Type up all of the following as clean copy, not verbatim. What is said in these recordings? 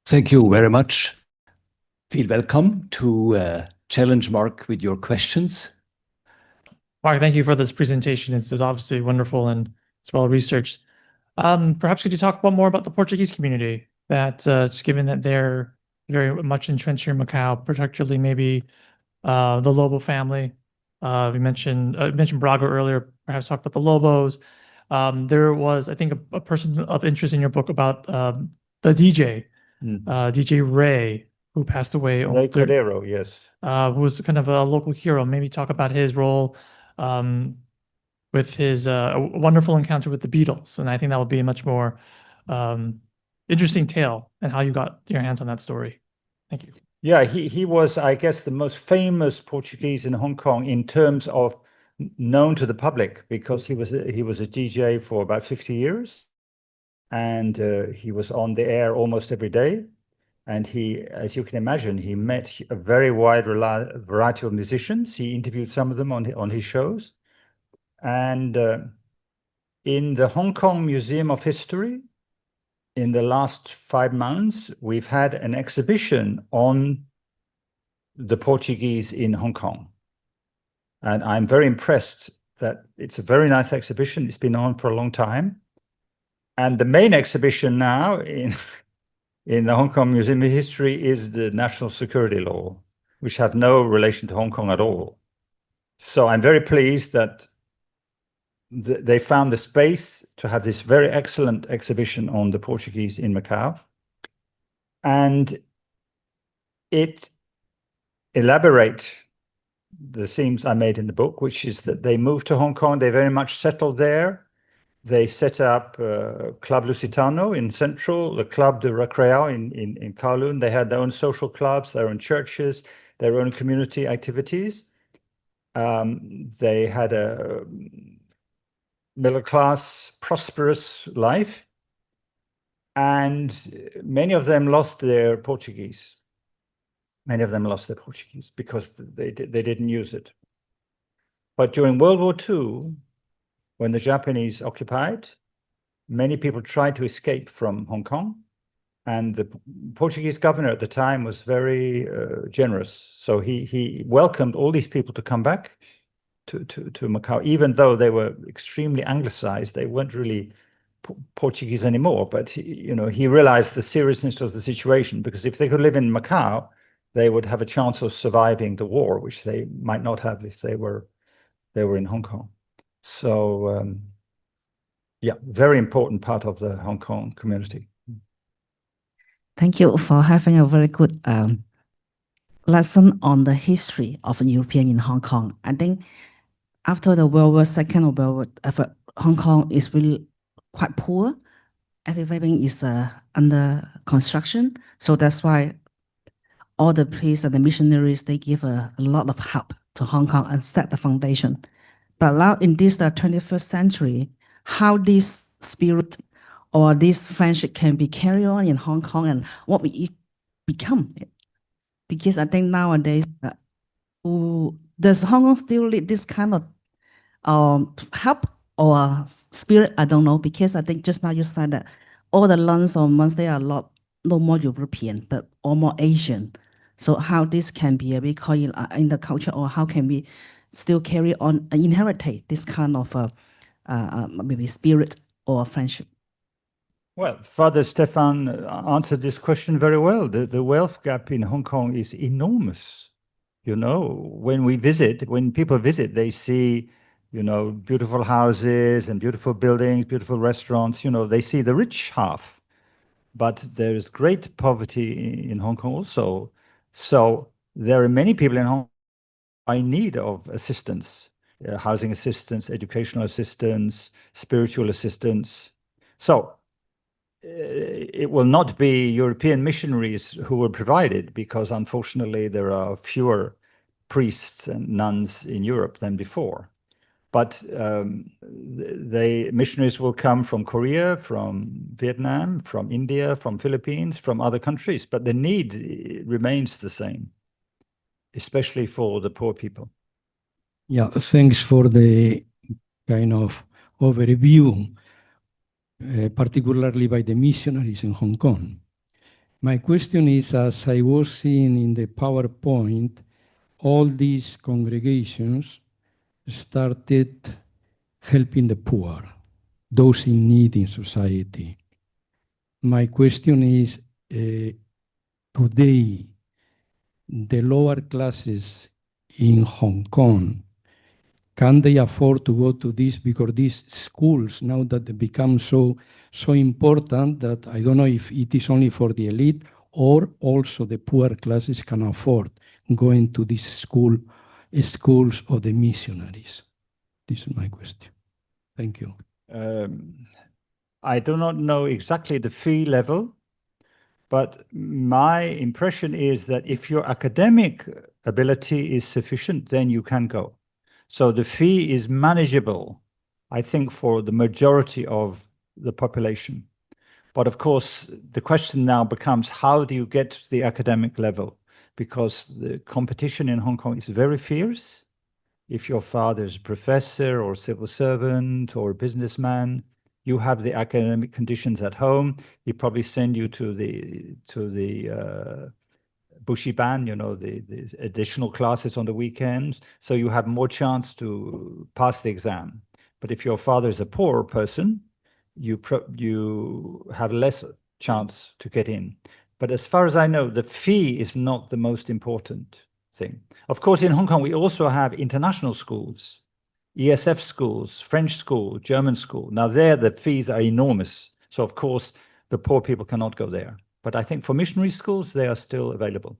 Thank you very much. Feel welcome to challenge Mark with your questions. Mark, thank you for this presentation. It's obviously wonderful and it's well researched. Perhaps could you talk more about the Portuguese community, that just given that they're very much entrenched here in Macau, particularly maybe the Lobo family. We mentioned Braga earlier, perhaps talk about the Lobos. There was, I think, a person of interest in your book about the DJ, DJ Ray, who passed away. Ray Cordero, yes. Who was kind of a local hero. Maybe talk about his role with his wonderful encounter with the Beatles. And I think that would be a much more interesting tale and how you got your hands on that story. Thank you. Yeah, he was, I guess, the most famous Portuguese in Hong Kong in terms of known to the public, because he was a DJ for about 50 years. And he was on the air almost every day. And he, as you can imagine, he met a very wide variety of musicians. He interviewed some of them on his shows. And in the Hong Kong Museum of History, in the last 5 months, we've had an exhibition on the Portuguese in Hong Kong. And I'm very impressed that it's a very nice exhibition. It's been on for a long time. And the main exhibition now in the Hong Kong Museum of History is the national security law, which have no relation to Hong Kong at all. So I'm very pleased that they found the space to have this very excellent exhibition on the Portuguese in Macau. And it elaborates the themes I made in the book, which is that they moved to Hong Kong, they very much settled there. They set up Club Lusitano in Central, the Club de Recreao in Kowloon. They had their own social clubs, their own churches, their own community activities. They had a middle-class, prosperous life. And many of them lost their Portuguese. Many of them lost their Portuguese because they didn't use it. But during World War II, when the Japanese occupied, many people tried to escape from Hong Kong. And the Portuguese governor at the time was very generous. So he welcomed all these people to come back to Macau, even though they were extremely anglicized. They weren't really Portuguese anymore. But he realized the seriousness of the situation, because if they could live in Macau, they would have a chance of surviving the war, which they might not have if they were in Hong Kong. So, yeah, very important part of the Hong Kong community. Thank you for having a very good lesson on the history of European in Hong Kong. I think after the World War II or World War, Hong Kong is really quite poor. Everything is under construction. So that's why all the priests and the missionaries, they give a lot of help to Hong Kong and set the foundation. But now in this 21st century, how this spirit or this friendship can be carried on in Hong Kong and what we become. Because I think nowadays, does Hong Kong still need this kind of help or spirit? I don't know, because I think just now you said that all the nuns or monks, they are no more European, but all more Asian. So how this can be a big in the culture, or how can we still carry on and inherit this kind of maybe spirit or friendship? Well, Father Stefan answered this question very well. The wealth gap in Hong Kong is enormous. When people visit, they see, beautiful houses and beautiful buildings, beautiful restaurants. They see the rich half. But there is great poverty in Hong Kong also. So there are many people in Hong Kong in need of assistance, housing assistance, educational assistance, spiritual assistance. So it will not be European missionaries who will provide it, because unfortunately there are fewer priests and nuns in Europe than before. But the missionaries will come from Korea, from Vietnam, from India, from Philippines, from other countries. But the need remains the same, especially for the poor people. Yeah, thanks for the kind of overview, particularly by the missionaries in Hong Kong. My question is, as I was seeing in the PowerPoint, all these congregations started helping the poor, those in need in society. My question is, today, the lower classes in Hong Kong, can they afford to go to this? Because these schools, now that they become so important, that I don't know if it is only for the elite or also the poor classes can afford going to these schools of the missionaries. This is my question. Thank you. I do not know exactly the fee level, but my impression is that if your academic ability is sufficient, then you can go. So the fee is manageable, I think, for the majority of the population. But of course, the question now becomes, how do you get to the academic level? Because the competition in Hong Kong is very fierce. If your father is a professor or civil servant or a businessman, you have the academic conditions at home. He probably send you to the Bushiban, you know, the additional classes on the weekends. So you have more chance to pass the exam. But if your father is a poor person, you have less chance to get in. But as far as I know, the fee is not the most important thing. Of course, in Hong Kong, we also have international schools, ESF schools, French school, German school. Now there, the fees are enormous. So of course, the poor people cannot go there. But I think for missionary schools, they are still available.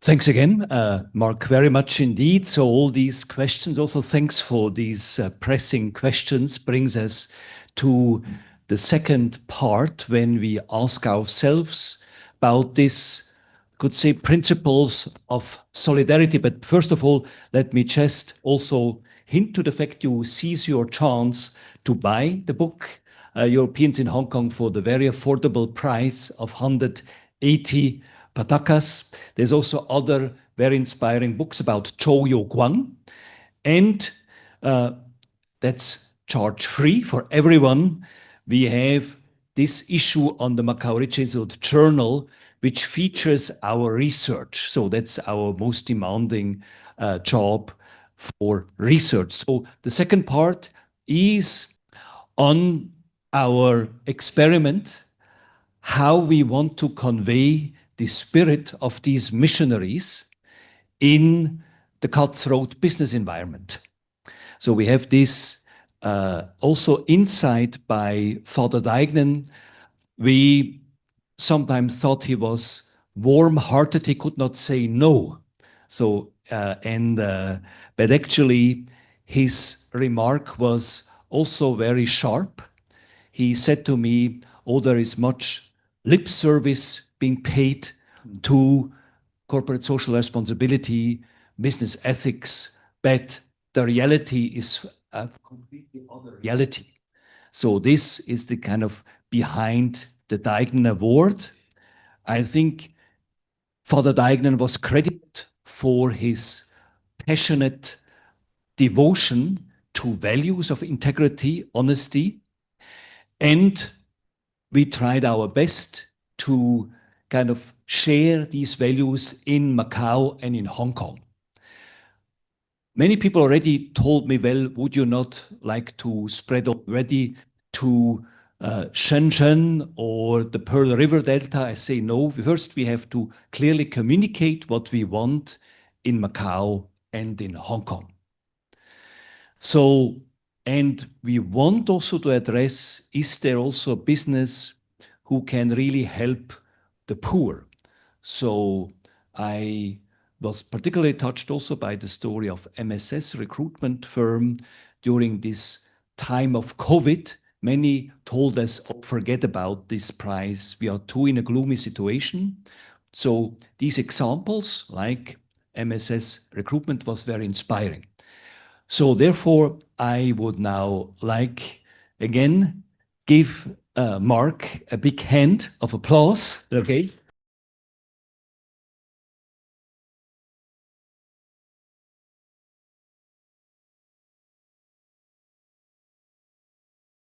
Thanks again, Mark, very much indeed. So all these questions, also thanks for these pressing questions, brings us to the second part when we ask ourselves about this, could say, principles of solidarity. But first of all, let me just also hint to the fact you seize your chance to buy the book, Europeans in Hong Kong, for the very affordable price of 180 patakas. There's also other very inspiring books about Zhou Youguang, and that's charge-free for everyone. We have this issue on the Macau Registered Journal, which features our research. So that's our most demanding job for research. So the second part is on our experiment, how we want to convey the spirit of these missionaries in the cutthroat business environment. So we have this also insight by Father Deignan. We sometimes thought he was warm-hearted, he could not say no. So, but actually his remark was also very sharp. He said to me, oh, there is much lip service being paid to corporate social responsibility, business ethics, but the reality is a completely other reality. So this is the kind of behind the Deignan Award. I think Father Deignan was credited for his passionate devotion to values of integrity, honesty, and we tried our best to kind of share these values in Macau and in Hong Kong. Many people already told me, well, would you not like to spread already to Shenzhen or the Pearl River Delta? I say no. First, we have to clearly communicate what we want in Macau and in Hong Kong. So, and we want also to address, is there also a business who can really help the poor? So I was particularly touched also by the story of MSS recruitment firm during this time of COVID. Many told us, oh, forget about this price. We are too in a gloomy situation. So these examples, like MSS recruitment, was very inspiring. So therefore, I would now like, again, give Mark a big hand of applause, okay?